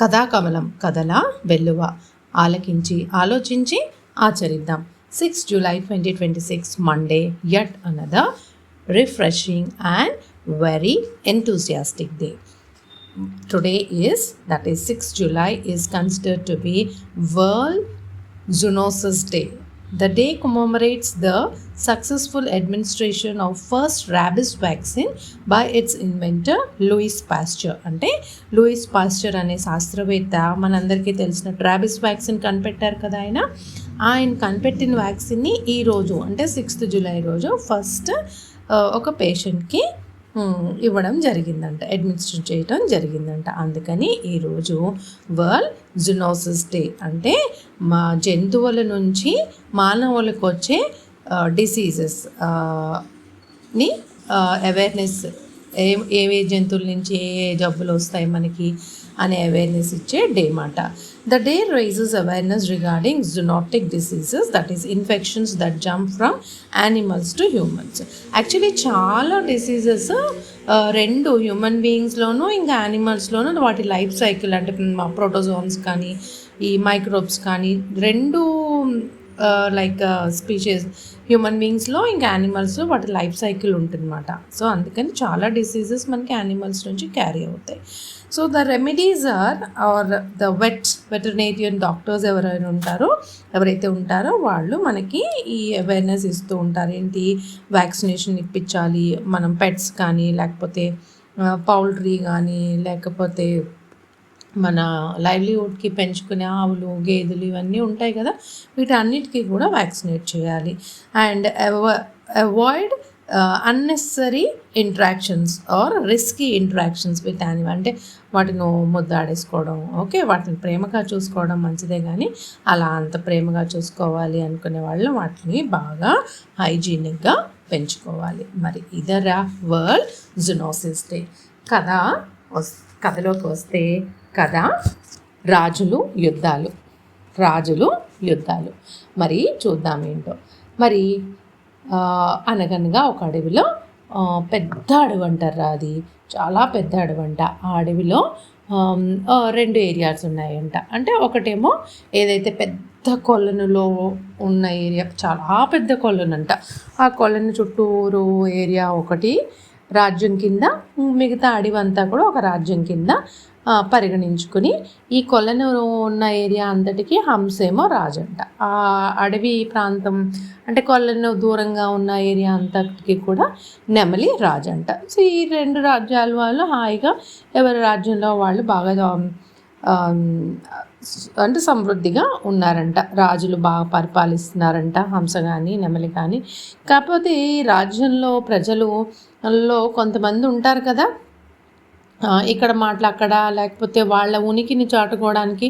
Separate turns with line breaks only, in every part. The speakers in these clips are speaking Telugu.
కథాకమలం కథల వెల్లువ ఆలకించి ఆలోచించి ఆచరిద్దాం. 6 July 2026 Monday, yet another refreshing and very enthusiastic day. Today is 6 July is considered to be World Zoonosis Day. The day commemorates the successful administration of first rabies vaccine by its inventor Louis Pasteur. అంటే లూయిస్ పాస్చర్ అనే శాస్త్రవేత్త మనందరికీ తెలిసిన రాబిస్ వ్యాక్సిన్ కనిపెట్టారు కదా. ఆయన కనిపెట్టిన వ్యాక్సిన్ని ఈరోజు అంటే 6th July రోజు ఫస్ట్ ఒక పేషెంట్కి ఇవ్వడం జరిగిందంట, అడ్మినిస్టర్ చేయడం జరిగిందంట. అందుకని ఈరోజు వరల్డ్ జూనోసిస్ డే. అంటే మా జంతువుల నుంచి మానవులకు వచ్చే డిసీజెస్ ని అవేర్నెస్, ఏ జంతువుల నుంచి ఏ జబ్బులు వస్తాయి మనకి అనే అవేర్నెస్ ఇచ్చే డే మాట. The day raises awareness regarding zoonotic diseases, that is infections that jump from animals to humans. Actually చాలా డిసీజెస్ రెండు హ్యూమన్ బీయింగ్స్లోనూ ఇంకా యానిమల్స్లోనూ వాటి లైఫ్ సైకిల్ అంటే ప్రోటోజోన్స్ కానీ ఈ మైక్రోబ్స్ కానీ రెండు లైక్ స్పీషీస్ హ్యూమన్ బీయింగ్స్లో ఇంకా యానిమల్స్లో వాటి లైఫ్ సైకిల్ ఉంటుందన్నమాట. సో అందుకని చాలా డిసీజెస్ మనకి యానిమల్స్ నుంచి క్యారీ అవుతాయి. So the remedies are the veterinarian doctors ఎవరైతే ఉంటారో వాళ్ళు మనకి ఈ అవేర్నెస్ ఇస్తూ ఉంటారు. ఏంటి, వ్యాక్సినేషన్ ఇప్పించాలి మనం, పెట్స్ కానీ లేకపోతే పౌల్ట్రీ కానీ లేకపోతే మన లైవ్లీహుడ్కి పెంచుకునే ఆవులు గేదెలు ఇవన్నీ ఉంటాయి కదా, వీటన్నిటికీ కూడా వ్యాక్సినేట్ చేయాలి. And avoid unnecessary interactions or risky interactions with animal. అంటే వాటిని ముద్దాడేసుకోవడం, ఓకే, వాటిని ప్రేమగా చూసుకోవడం మంచిదే, కానీ అలా అంత ప్రేమగా చూసుకోవాలి అనుకునే వాళ్ళు వాటిని బాగా హైజీనిక్గా పెంచుకోవాలి. మరి ఇదరా వరల్డ్ జూనోసిస్ డే. కథలోకి వస్తే కథ రాజులు యుద్ధాలు. మరి చూద్దాం ఏంటో. మరి అనగనగా ఒక అడవిలో పెద్ద అడవి అంటారు, అది చాలా పెద్ద అడవి అంట. ఆ అడవిలో 2 ఏరియాస్ ఉన్నాయంట. అంటే ఒకటేమో ఏదైతే పెద్ద కొలనులో ఉన్న ఏరియా, చాలా పెద్ద కొలనంట. ఆ కొలను చుట్టూరు ఏరియా ఒకటి రాజ్యం కింద, మిగతా అడవి అంతా కూడా ఒక రాజ్యం కింద పరిగణించుకుని ఈ కొలను ఉన్న ఏరియా అంతటికి హంసేమో రాజంట. ఆ అడవి ప్రాంతం అంటే కొలను దూరంగా ఉన్న ఏరియా అంతటికి కూడా నెమలి రాజంట. సో ఈ 2 రాజ్యాల వాళ్ళు హాయిగా ఎవరి రాజ్యంలో వాళ్ళు బాగా అంటే సమృద్ధిగా ఉన్నారంట. రాజులు బాగా పరిపాలిస్తున్నారంట, హంస కానీ నెమలి కానీ. కాకపోతే ఈ రాజ్యంలో ప్రజలలో కొంతమంది ఉంటారు కదా, ఇక్కడ మాటలు అక్కడ, లేకపోతే వాళ్ళ ఉనికిని చాటుకోవడానికి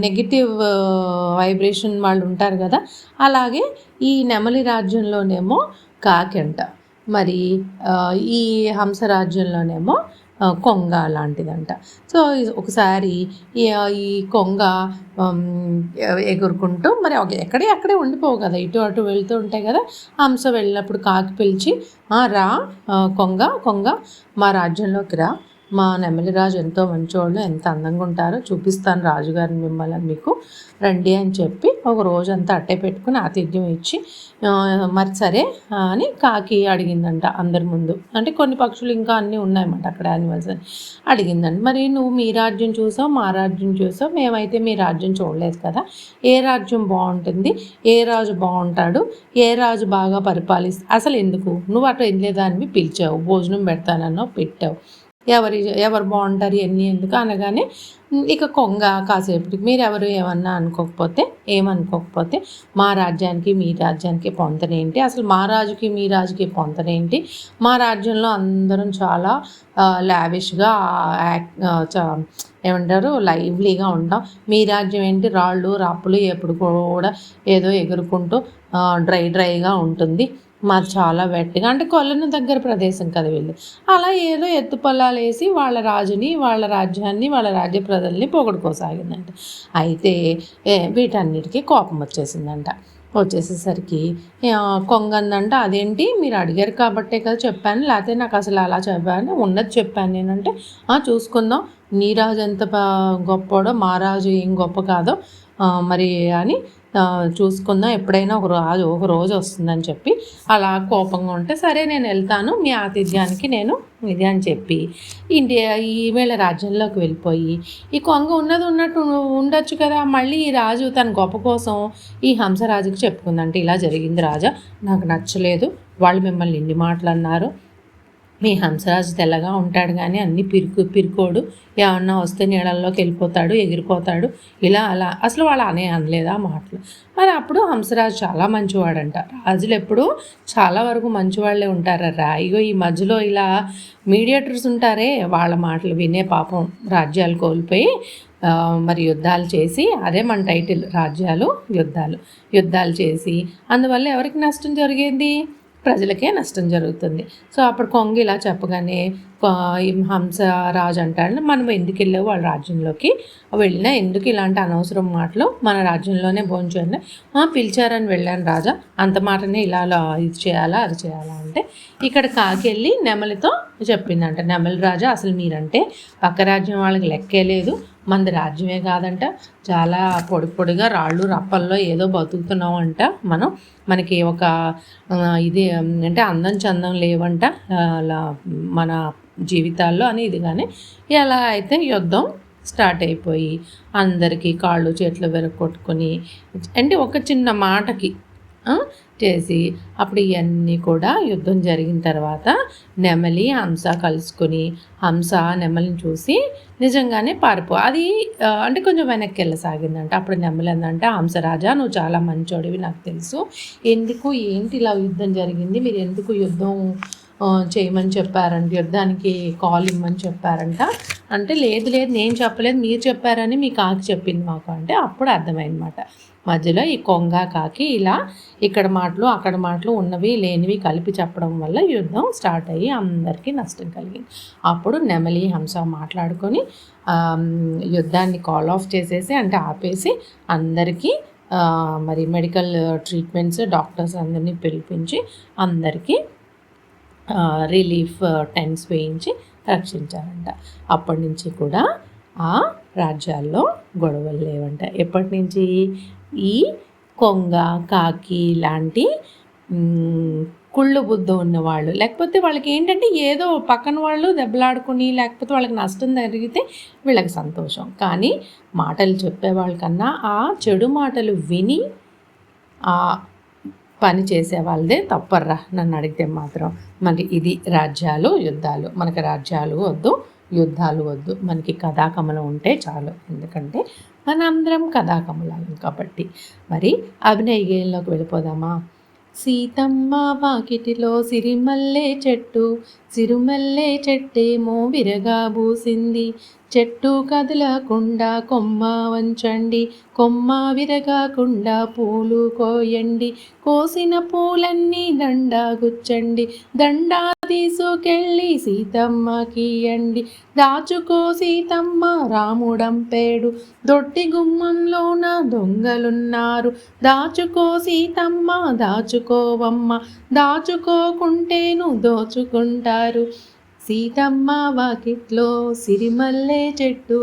నెగిటివ్ వైబ్రేషన్ వాళ్ళు ఉంటారు కదా. అలాగే ఈ నెమలి రాజ్యంలోనేమో కాకి అంట, మరి ఈ హంస రాజ్యంలోనేమో కొంగ లాంటిదంట. సో ఒకసారి ఈ కొంగ ఎగురుకుంటూ, మరి అక్కడే ఉండిపోవు కదా, ఇటు అటు వెళ్తూ ఉంటాయి కదా. హంస వెళ్ళినప్పుడు కాకి పిలిచి, రా కొంగ మా రాజ్యంలోకి రా, మా నెమలి రాజు ఎంతో మంచివాళ్ళు, ఎంత అందంగా ఉంటారో చూపిస్తాను రాజుగారిని, మిమ్మల్ని మీకు రండి అని చెప్పి ఒక రోజంతా అట్టే పెట్టుకుని ఆతిథ్యం ఇచ్చి, మరి సరే అని కాకి అడిగిందంట అందరి ముందు. అంటే కొన్ని పక్షులు ఇంకా అన్నీ ఉన్నాయన్నమాట అక్కడ, యానిమల్స్ అని అడిగిందంట. మరి నువ్వు మీ రాజ్యం చూసావు, మా రాజ్యం చూసావు, మేమైతే మీ రాజ్యం చూడలేదు కదా, ఏ రాజ్యం బాగుంటుంది, ఏ రాజు బాగుంటాడు, ఏ రాజు బాగా అసలు ఎందుకు నువ్వు అటు వెళ్ళేదాన్ని పిలిచావు, భోజనం పెడతానన్నావు, పెట్టావు, ఎవరు బాగుంటారు ఎన్ని ఎందుకు అనగానే ఇక కొంగ కాసేపటికి మీరెవరు ఏమనుకోకపోతే మా రాజ్యానికి మీ రాజ్యానికి పొంతనేంటి, అసలు మా రాజుకి మీ రాజుకి పొంతనేంటి, మా రాజ్యంలో అందరం చాలా లావిష్గా ఏమంటారు లైవ్లీగా ఉంటాం, మీ రాజ్యం ఏంటి రాళ్ళు రాప్పులు ఎప్పుడు కూడా ఏదో ఎగురుకుంటూ డ్రైగా ఉంటుంది, మాది చాలా వెట్టిగా, అంటే కొలను దగ్గర ప్రదేశం కదా వీళ్ళు, అలా ఏదో ఎత్తు పొలాలు వేసి వాళ్ళ రాజుని, వాళ్ళ రాజ్యాన్ని, వాళ్ళ రాజ్య ప్రజల్ని పొగడుకోసాగిందంట. అయితే వీటన్నిటికీ కోపం వచ్చేసిందంట. వచ్చేసేసరికి కొంగందంట, అదేంటి మీరు అడిగారు కాబట్టే కదా చెప్పాను, లేకపోతే నాకు అసలు అలా చెప్పాను ఉన్నది చెప్పాను నేనంటే, చూసుకుందాం నీ రాజు ఎంత గొప్పోడో మా రాజు ఏం గొప్ప కాదో మరి అని చూసుకుందాం, ఎప్పుడైనా ఒక రోజు వస్తుందని చెప్పి అలా కోపంగా ఉంటే, సరే నేను వెళ్తాను మీ ఆతిథ్యానికి నేను ఇది అని చెప్పి ఈవేళ రాజ్యంలోకి వెళ్ళిపోయి ఈ కొంగ ఉన్నట్టు ఉండొచ్చు కదా, మళ్ళీ ఈ రాజు తన గొప్ప కోసం ఈ హంసరాజుకి చెప్పుకుందంటే, ఇలా జరిగింది రాజా, నాకు నచ్చలేదు, వాళ్ళు మిమ్మల్ని ఇన్ని మాటలు అన్నారు, మీ హంసరాజు తెల్లగా ఉంటాడు కానీ అన్నీ పిరుకోడు, ఏమన్నా వస్తే నీళ్ళల్లోకి వెళ్ళిపోతాడు, ఎగిరిపోతాడు, ఇలా అలా అసలు వాళ్ళు అనలేదా మాటలు. మరి అప్పుడు హంసరాజు చాలా మంచివాడంట. రాజులు ఎప్పుడు చాలా వరకు మంచివాళ్ళే ఉంటారా. ఇగో ఈ మధ్యలో ఇలా మీడియేటర్స్ ఉంటారే, వాళ్ళ మాటలు వినే పాపం రాజ్యాలు కోల్పోయి మరి యుద్ధాలు చేసి, అదే మన టైటిల్, రాజ్యాలు యుద్ధాలు చేసి, అందువల్ల ఎవరికి నష్టం జరిగేది, ప్రజలకే నష్టం జరుగుతుంది. సో అప్పుడు కొంగ ఇలా చెప్పగానే హంసరాజు అంటాడు, మనం ఎందుకు వెళ్ళావు వాళ్ళ రాజ్యంలోకి వెళ్ళినా, ఎందుకు ఇలాంటి అనవసరం మాటలు, మన రాజ్యంలోనే భోంచేయండి, పిలిచారని వెళ్ళాను రాజా, అంత మాటనే ఇలా ఇది చేయాలా అది చేయాలా అంటే, ఇక్కడ కాకి వెళ్ళి నెమలితో చెప్పిందంట, నెమలి రాజా అసలు మీరంటే పక్క రాజ్యం వాళ్ళకి లెక్కే లేదు, మనది రాజ్యమే కాదంట, చాలా పొడిగా రాళ్ళు రప్పల్లో ఏదో బతుకుతున్నాం అంట, మనకి ఒక ఇది అంటే అందం చందం లేవంట మన జీవితాల్లో అని ఇది. కానీ ఎలా అయితే యుద్ధం స్టార్ట్ అయిపోయి అందరికీ కాళ్ళు చేతులు వెరగొట్టుకొని అంటే ఒక చిన్న మాటకి చేసి, అప్పుడు ఇవన్నీ కూడా యుద్ధం జరిగిన తర్వాత నెమలి హంస కలుసుకొని, హంస నెమలిని చూసి నిజంగానే అది అంటే కొంచెం వెనక్కి వెళ్ళసాగిందంట. అప్పుడు నెమలి అందంటే, హంసరాజా నువ్వు చాలా మంచోడివి నాకు తెలుసు, ఏంటి ఇలా యుద్ధం జరిగింది, మీరు ఎందుకు యుద్ధం చేయమని చెప్పారంట, యుద్ధానికి కాల్ ఇమ్మని చెప్పారంట అంటే, లేదు నేను చెప్పలేదు, మీరు చెప్పారని మీ కాకి చెప్పింది మాకు అంటే, అప్పుడు అర్థమైందన్నమాట. మధ్యలో ఈ కొంగ కాకి ఇలా ఇక్కడ మాటలు అక్కడ మాటలు ఉన్నవి లేనివి కలిపి చెప్పడం వల్ల యుద్ధం స్టార్ట్ అయ్యి అందరికీ నష్టం కలిగింది. అప్పుడు నెమలి హంస మాట్లాడుకొని యుద్ధాన్ని కాల్ ఆఫ్ చేసేసి, అంటే ఆపేసి, అందరికీ మరి మెడికల్ ట్రీట్మెంట్స్ డాక్టర్స్ అందరినీ పిలిపించి అందరికీ రిలీఫ్ టెంట్స్ వేయించి రక్షించారంట. అప్పటి నుంచి కూడా ఆ రాజ్యాల్లో గొడవలు లేవంట. ఎప్పటి నుంచి, ఈ కొంగ కాకి లాంటి కుళ్ళు బుద్ధి ఉన్నవాళ్ళు, లేకపోతే వాళ్ళకి ఏంటంటే ఏదో పక్కన వాళ్ళు దెబ్బలాడుకుని, లేకపోతే వాళ్ళకి నష్టం జరిగితే వీళ్ళకి సంతోషం, కానీ మాటలు చెప్పేవాళ్ళకన్నా ఆ చెడు మాటలు విని ఆ పని చేసే వాళ్ళదే తప్పర్రా నన్ను అడిగితే మాత్రం. మరి ఇది రాజ్యాలు యుద్ధాలు, మనకి రాజ్యాలు వద్దు, యుద్ధాలు వద్దు, మనకి కథాకమలం ఉంటే చాలు, ఎందుకంటే మనందరం కథాకమలాలం కాబట్టి. మరి అభినయ గేయంలోకి వెళ్ళిపోదామా. సీతమ్మ వాకిటిలో సిరిమల్లె చెట్టు, సిరిమల్లె చెట్టేమో విరగా బూసింది, చెట్టు కదలకుండా కొమ్మ వంచండి, కొమ్మ విరగకుండా పూలు కోయండి, కోసిన పూలన్నీ దండా గుచ్చండి, దండా తీసుకెళ్ళి సీతమ్మకి ఇయ్యండి, దాచుకో సీతమ్మ రాముడంపేడు, దొడ్డి గుమ్మంలోన దొంగలున్నారు, దాచుకో సీతమ్మ దాచుకోవమ్మ, దాచుకోకుంటేను దోచుకుంటారు, సీతమ్మ వాకిట్లో సిరిమల్లె చెట్టు,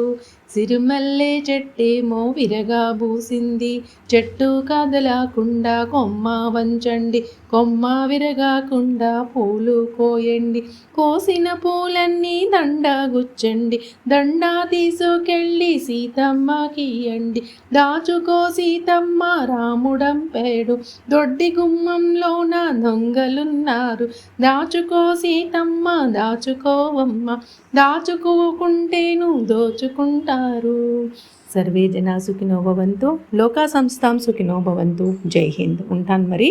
సిరిమల్లె చెట్టేమో విరగా బూసింది, చెట్టు కదలకుండా కొమ్మ వంచండి, కొమ్మ విరగకుండా పూలు కోయండి, కోసిన పూలన్నీ దండా గుచ్చండి, దండా తీసుకెళ్ళి సీతమ్మకి ఇయ్యండి, దాచుకో సీతమ్మ రాముడంపేడు, దొడ్డి గుమ్మంలోన దొంగలున్నారు, దాచుకో సీతమ్మ దాచుకోవమ్మ, దాచుకోకుంటేను దోచుకుంటారు. సర్వే జనా సుఖినో భవంతు, లోకా సంస్థాం సుఖినో భవంతు. జై హింద్. ఉంటాను మరి.